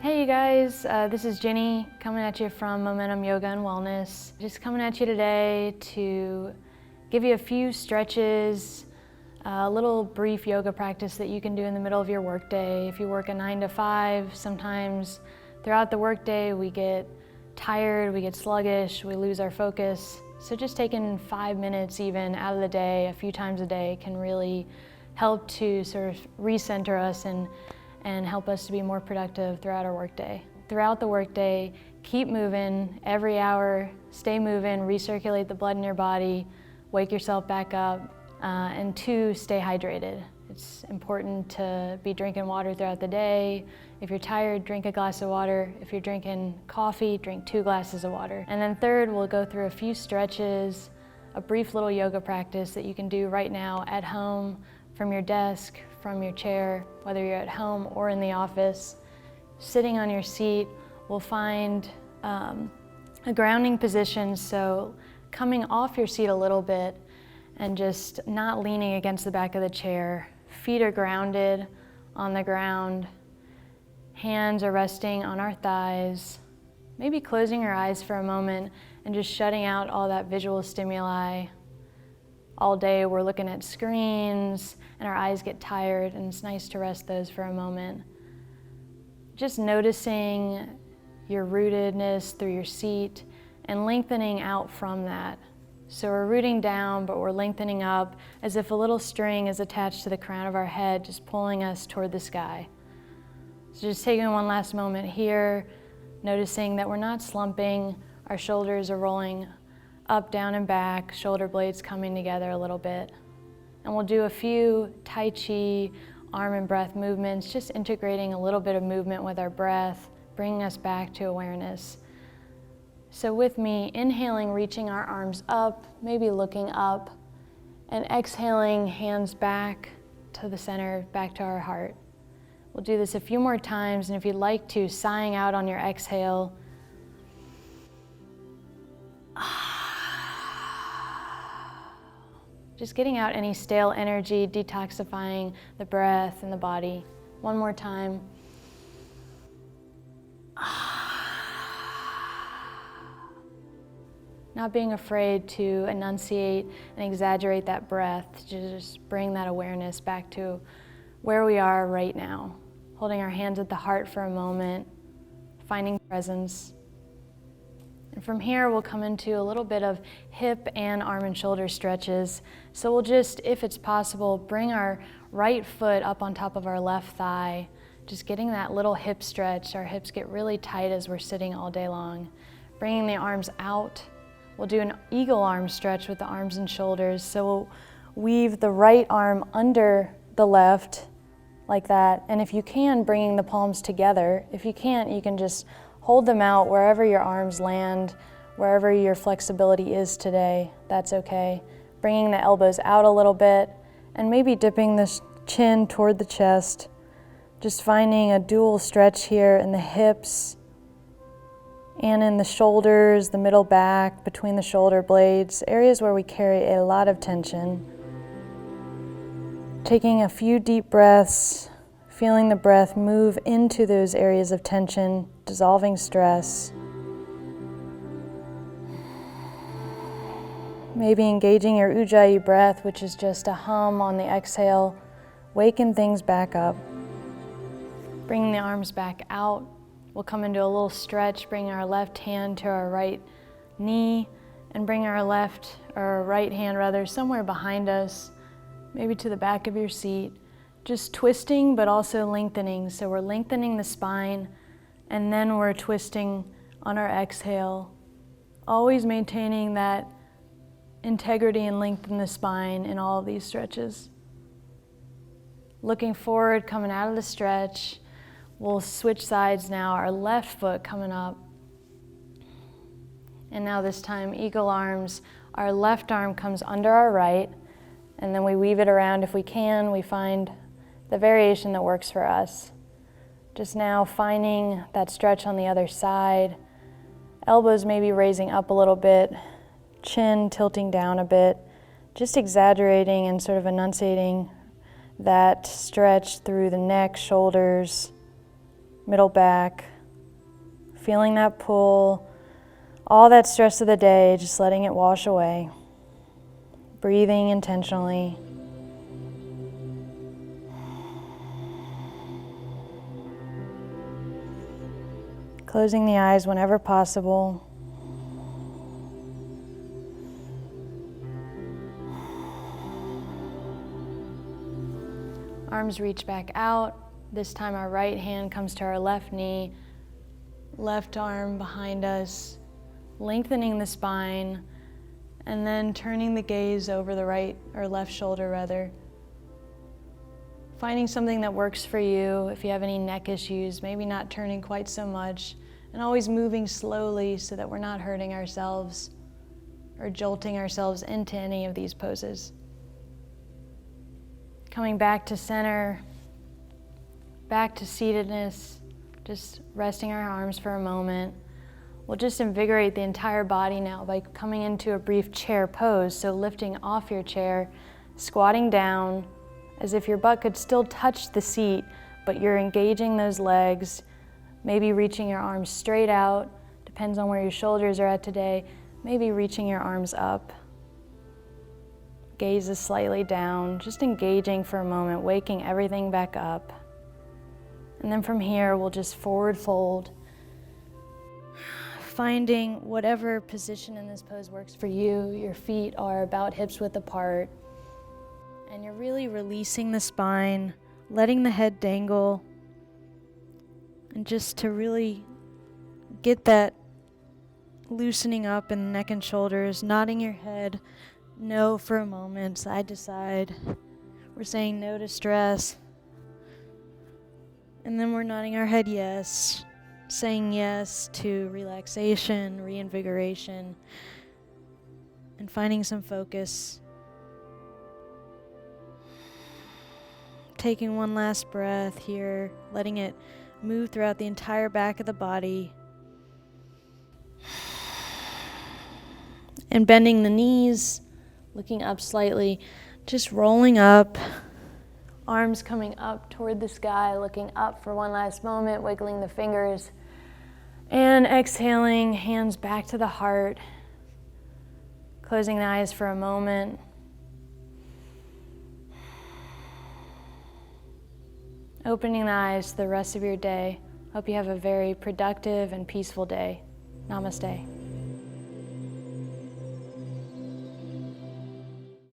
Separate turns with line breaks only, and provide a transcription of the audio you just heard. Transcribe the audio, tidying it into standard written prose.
Hey you guys, this is Ginny coming at you from Momentum Yoga and Wellness. Just coming at you today to give you a few stretches, a little brief yoga practice that you can do in the middle of your workday. If you work a 9 to 5, sometimes throughout the workday we get tired, we get sluggish, we lose our focus. So just taking 5 minutes even out of the day, a few times a day, can really help to sort of recenter us and help us to be more productive throughout our workday. Throughout the workday, keep moving every hour, stay moving, recirculate the blood in your body, wake yourself back up, and 2, stay hydrated. It's important to be drinking water throughout the day. If you're tired, drink a glass of water. If you're drinking coffee, drink 2 glasses of water. And then 3rd, we'll go through a few stretches, a brief little yoga practice that you can do right now at home, from your desk, from your chair, whether you're at home or in the office. Sitting on your seat, we'll find a grounding position, so coming off your seat a little bit and just not leaning against the back of the chair. Feet are grounded on the ground, hands are resting on our thighs. Maybe closing your eyes for a moment and just shutting out all that visual stimuli. All day we're looking at screens and our eyes get tired, and it's nice to rest those for a moment. Just noticing your rootedness through your seat and lengthening out from that. So we're rooting down, but we're lengthening up as if a little string is attached to the crown of our head, just pulling us toward the sky. So just taking one last moment here, noticing that we're not slumping, our shoulders are rolling up, down, and back, shoulder blades coming together a little bit. And we'll do a few Tai Chi arm and breath movements, just integrating a little bit of movement with our breath, bringing us back to awareness. So with me, inhaling, reaching our arms up, maybe looking up, and exhaling, hands back to the center, back to our heart. We'll do this a few more times, and if you'd like to, sighing out on your exhale. Just getting out any stale energy, detoxifying the breath and the body. One more time. Not being afraid to enunciate and exaggerate that breath, to just bring that awareness back to where we are right now. Holding our hands at the heart for a moment, finding presence. And from here, we'll come into a little bit of hip and arm and shoulder stretches. So we'll just, if it's possible, bring our right foot up on top of our left thigh, just getting that little hip stretch. Our hips get really tight as we're sitting all day long. Bringing the arms out. We'll do an eagle arm stretch with the arms and shoulders. So we'll weave the right arm under the left, like that. And if you can, bringing the palms together. If you can't, you can just hold them out wherever your arms land, wherever your flexibility is today, that's okay. Bringing the elbows out a little bit and maybe dipping the chin toward the chest. Just finding a dual stretch here in the hips and in the shoulders, the middle back, between the shoulder blades, areas where we carry a lot of tension. Taking a few deep breaths, feeling the breath move into those areas of tension, dissolving stress. Maybe engaging your Ujjayi breath, which is just a hum on the exhale, waken things back up. Bringing the arms back out. We'll come into a little stretch, bring our left hand to our right knee, and bring our right hand rather, somewhere behind us, maybe to the back of your seat. Just twisting, but also lengthening. So we're lengthening the spine, and then we're twisting on our exhale, always maintaining that integrity and length in the spine in all of these stretches. Looking forward, coming out of the stretch, we'll switch sides now. Our left foot coming up. And now this time, eagle arms. Our left arm comes under our right, and then we weave it around if we can. We find the variation that works for us. Just now finding that stretch on the other side. Elbows maybe raising up a little bit, chin tilting down a bit, just exaggerating and sort of enunciating that stretch through the neck, shoulders, middle back, feeling that pull, all that stress of the day, just letting it wash away. Breathing intentionally. Closing the eyes whenever possible. Arms reach back out. This time our right hand comes to our left knee, left arm behind us, lengthening the spine, and then turning the gaze over the right or left shoulder rather. Finding something that works for you. If you have any neck issues, maybe not turning quite so much, and always moving slowly so that we're not hurting ourselves or jolting ourselves into any of these poses. Coming back to center, back to seatedness, just resting our arms for a moment. We'll just invigorate the entire body now by coming into a brief chair pose. So lifting off your chair, squatting down as if your butt could still touch the seat, but you're engaging those legs, maybe reaching your arms straight out, depends on where your shoulders are at today, maybe reaching your arms up. Gaze is slightly down, just engaging for a moment, waking everything back up. And then from here, we'll just forward fold, finding whatever position in this pose works for you. Your feet are about hips width apart, and you're really releasing the spine, letting the head dangle, and just to really get that loosening up in the neck and shoulders, nodding your head no for a moment, side to side. We're saying no to stress. And then we're nodding our head yes, saying yes to relaxation, reinvigoration, and finding some focus. Taking one last breath here, letting it move throughout the entire back of the body. And bending the knees, looking up slightly, just rolling up, arms coming up toward the sky, looking up for one last moment, wiggling the fingers, and exhaling, hands back to the heart, closing the eyes for a moment. Opening the eyes to the rest of your day. Hope you have a very productive and peaceful day. Namaste.